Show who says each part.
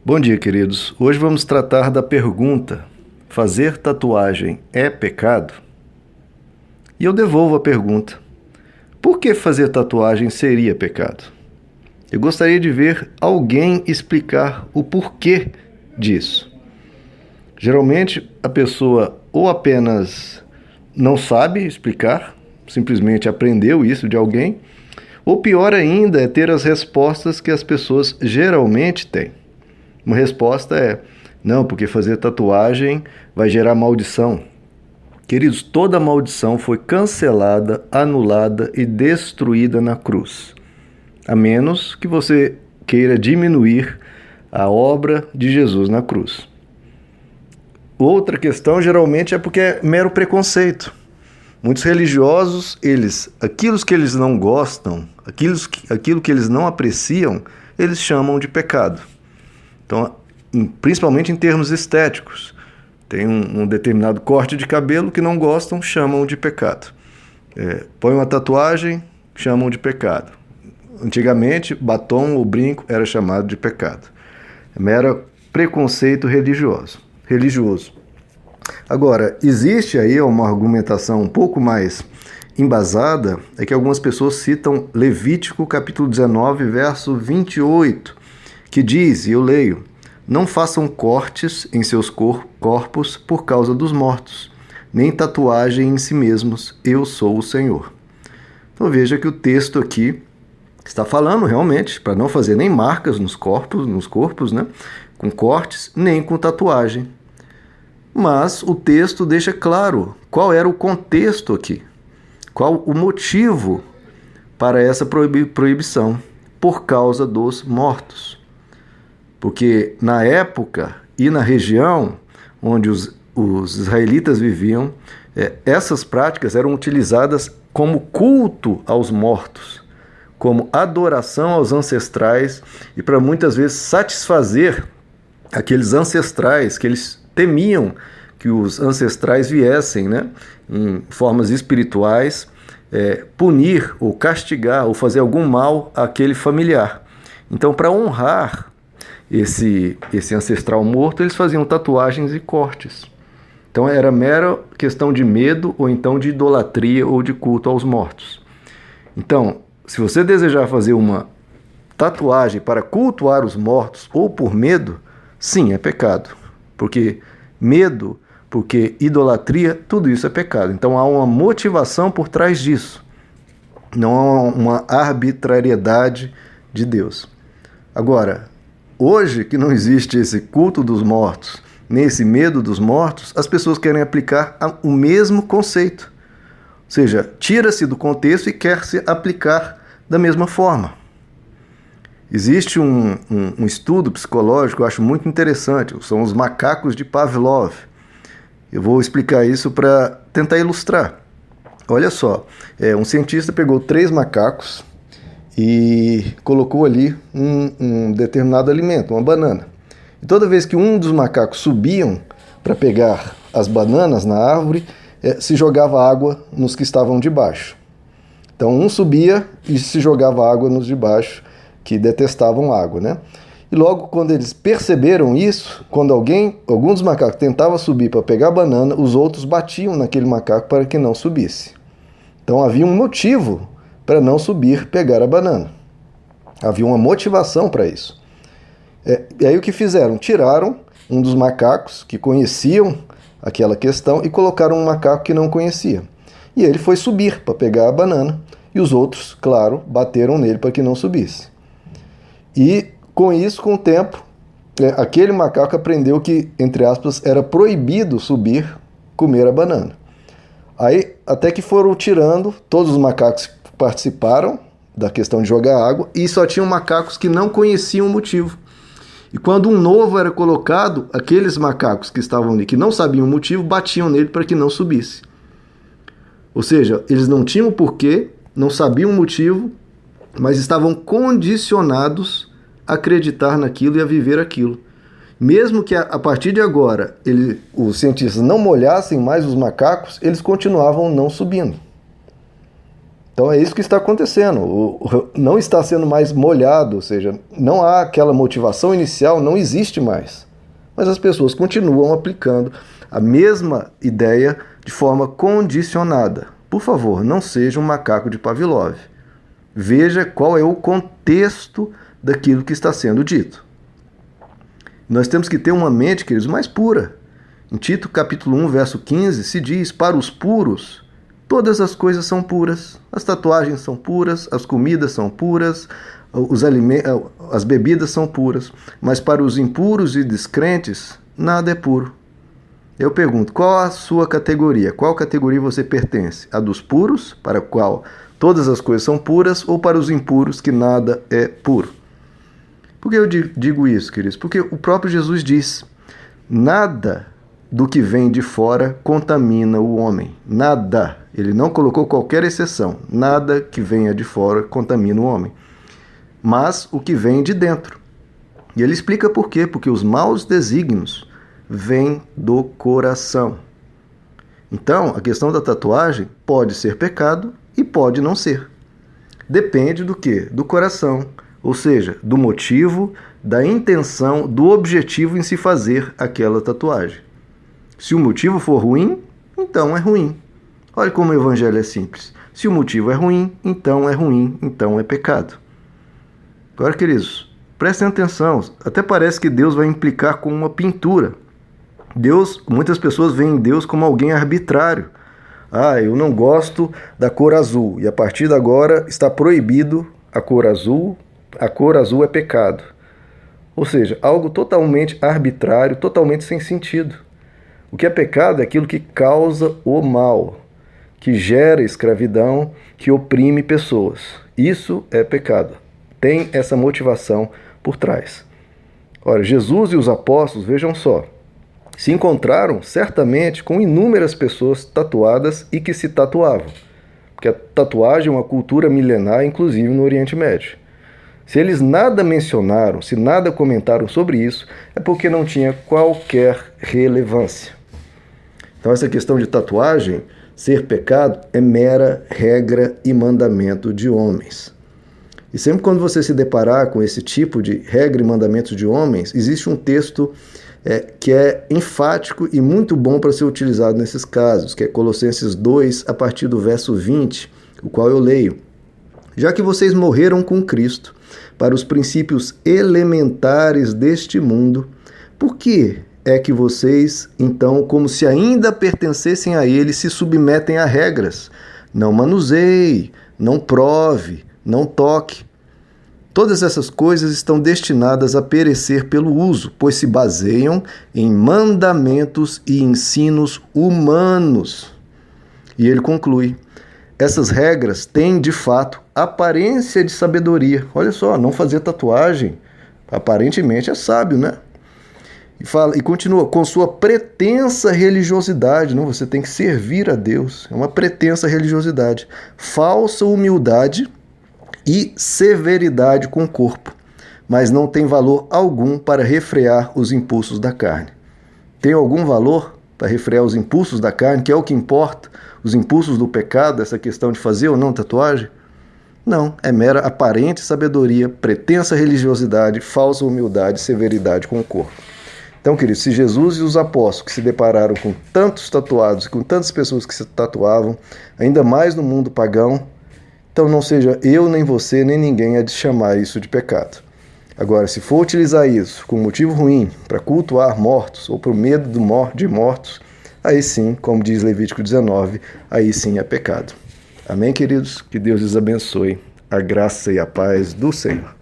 Speaker 1: Bom dia, queridos. Hoje vamos tratar da pergunta: fazer tatuagem é pecado? E eu devolvo a pergunta: por que fazer tatuagem seria pecado? Eu gostaria de ver alguém explicar o porquê disso. Geralmente a pessoa ou apenas não sabe explicar, simplesmente aprendeu isso de alguém, ou pior ainda é ter as respostas que as pessoas geralmente têm. Uma resposta é: não, porque fazer tatuagem vai gerar maldição. Queridos, toda maldição foi cancelada, anulada e destruída na cruz. A menos que você queira diminuir a obra de Jesus na cruz. Outra questão geralmente é porque é mero preconceito. Muitos religiosos, aquilo que eles não gostam, aquilo que eles não apreciam, eles chamam de pecado. Então, principalmente em termos estéticos. Tem um determinado corte de cabelo que não gostam, chamam de pecado. Põe uma tatuagem, chamam de pecado. Antigamente, batom ou brinco era chamado de pecado. É mero preconceito religioso. Agora, existe aí uma argumentação um pouco mais embasada, é que algumas pessoas citam Levítico capítulo 19, verso 28, que diz, e eu leio: não façam cortes em seus corpos por causa dos mortos, nem tatuagem em si mesmos, eu sou o Senhor. Então veja que o texto aqui está falando realmente para não fazer nem marcas nos corpos, né, com cortes, nem com tatuagem. Mas o texto deixa claro qual era o contexto aqui, qual o motivo para essa proibição, por causa dos mortos. Porque na época e na região onde os israelitas viviam, essas práticas eram utilizadas como culto aos mortos, como adoração aos ancestrais e para muitas vezes satisfazer aqueles ancestrais que eles temiam que os ancestrais viessem, né, em formas espirituais, punir ou castigar ou fazer algum mal àquele familiar. Então, para honrar esse ancestral morto, eles faziam tatuagens e cortes. Então era mera questão de medo ou então de idolatria ou de culto aos mortos. Então, se você desejar fazer uma tatuagem para cultuar os mortos ou por medo, sim, é pecado. Porque medo, porque idolatria, tudo isso é pecado. Então há uma motivação por trás disso. Não há uma arbitrariedade de Deus. Agora, hoje que não existe esse culto dos mortos, nem esse medo dos mortos, as pessoas querem aplicar o mesmo conceito. Ou seja, tira-se do contexto e quer-se aplicar da mesma forma. Existe um estudo psicológico que eu acho muito interessante, são os macacos de Pavlov. Eu vou explicar isso para tentar ilustrar. Olha só, um cientista pegou 3 macacos e colocou ali um determinado alimento, uma banana. E toda vez que um dos macacos subiam para pegar as bananas na árvore, se jogava água nos que estavam debaixo. Então um subia e se jogava água nos de baixo, que detestavam água, né? E logo quando eles perceberam isso, quando algum dos macacos tentava subir para pegar a banana, os outros batiam naquele macaco para que não subisse. Então havia um motivo para não subir pegar a banana. Havia uma motivação para isso. E aí o que fizeram? Tiraram um dos macacos que conheciam aquela questão e colocaram um macaco que não conhecia. E ele foi subir para pegar a banana e os outros, claro, bateram nele para que não subisse. E com isso, com o tempo, aquele macaco aprendeu que, entre aspas, era proibido subir, comer a banana. Aí, até que foram tirando, todos os macacos participaram da questão de jogar água e só tinham macacos que não conheciam o motivo. E quando um novo era colocado, aqueles macacos que estavam ali, que não sabiam o motivo, batiam nele para que não subisse. Ou seja, eles não tinham o porquê, não sabiam o motivo, mas estavam condicionados a acreditar naquilo e a viver aquilo. Mesmo que a partir de agora os cientistas não molhassem mais os macacos, eles continuavam não subindo. Então é isso que está acontecendo. Não está sendo mais molhado, ou seja, não há aquela motivação inicial, não existe mais. Mas as pessoas continuam aplicando a mesma ideia de forma condicionada. Por favor, não seja um macaco de Pavlov. Veja qual é o contexto daquilo que está sendo dito. Nós temos que ter uma mente, queridos, mais pura. Em Tito capítulo 1, verso 15, se diz: para os puros, todas as coisas são puras. As tatuagens são puras, as comidas são puras, as bebidas são puras. Mas para os impuros e descrentes, nada é puro. Eu pergunto, qual a sua categoria? Qual categoria você pertence? A dos puros, para a qual todas as coisas são puras, ou para os impuros, que nada é puro? Por que eu digo isso, queridos? Porque o próprio Jesus diz: nada do que vem de fora contamina o homem. Nada. Ele não colocou qualquer exceção. Nada que venha de fora contamina o homem. Mas o que vem de dentro. E ele explica por quê. Porque os maus desígnios vêm do coração. Então, a questão da tatuagem pode ser pecado e pode não ser. Depende do quê? Do coração. Ou seja, do motivo, da intenção, do objetivo em se fazer aquela tatuagem. Se o motivo for ruim, então é ruim. Olha como o evangelho é simples. Se o motivo é ruim, então é pecado. Agora, queridos, prestem atenção. Até parece que Deus vai implicar com uma pintura. Muitas pessoas veem Deus como alguém arbitrário. Eu não gosto da cor azul. E a partir de agora está proibido a cor azul. A cor azul é pecado. Ou seja, algo totalmente arbitrário, totalmente sem sentido. O que é pecado é aquilo que causa o mal, que gera escravidão, que oprime pessoas. Isso é pecado. Tem essa motivação por trás. Ora, Jesus e os apóstolos, vejam só, se encontraram certamente com inúmeras pessoas tatuadas e que se tatuavam. Porque a tatuagem é uma cultura milenar, inclusive no Oriente Médio. Se eles nada mencionaram, se nada comentaram sobre isso, é porque não tinha qualquer relevância. Então essa questão de tatuagem ser pecado é mera regra e mandamento de homens. E sempre quando você se deparar com esse tipo de regra e mandamento de homens, existe um texto que é enfático e muito bom para ser utilizado nesses casos, que é Colossenses 2, a partir do verso 20, o qual eu leio. Já que vocês morreram com Cristo para os princípios elementares deste mundo, por que é que vocês, então, como se ainda pertencessem a ele, se submetem a regras? Não manuseie, não prove, não toque. Todas essas coisas estão destinadas a perecer pelo uso, pois se baseiam em mandamentos e ensinos humanos. E ele conclui: essas regras têm, de fato, aparência de sabedoria. Olha só, não fazer tatuagem, aparentemente é sábio, né? E continua, com sua pretensa religiosidade, não? Você tem que servir a Deus, é uma pretensa religiosidade, falsa humildade e severidade com o corpo, mas não tem valor algum para refrear os impulsos da carne. Tem algum valor para refrear os impulsos da carne, que é o que importa, os impulsos do pecado, essa questão de fazer ou não tatuagem? Não, é mera aparente sabedoria, pretensa religiosidade, falsa humildade, severidade com o corpo. Então, queridos, se Jesus e os apóstolos que se depararam com tantos tatuados, com tantas pessoas que se tatuavam, ainda mais no mundo pagão, então não seja eu, nem você, nem ninguém a de chamar isso de pecado. Agora, se for utilizar isso com motivo ruim, para cultuar mortos ou por medo de mortos, aí sim, como diz Levítico 19, aí sim é pecado. Amém, queridos? Que Deus lhes abençoe. A graça e a paz do Senhor.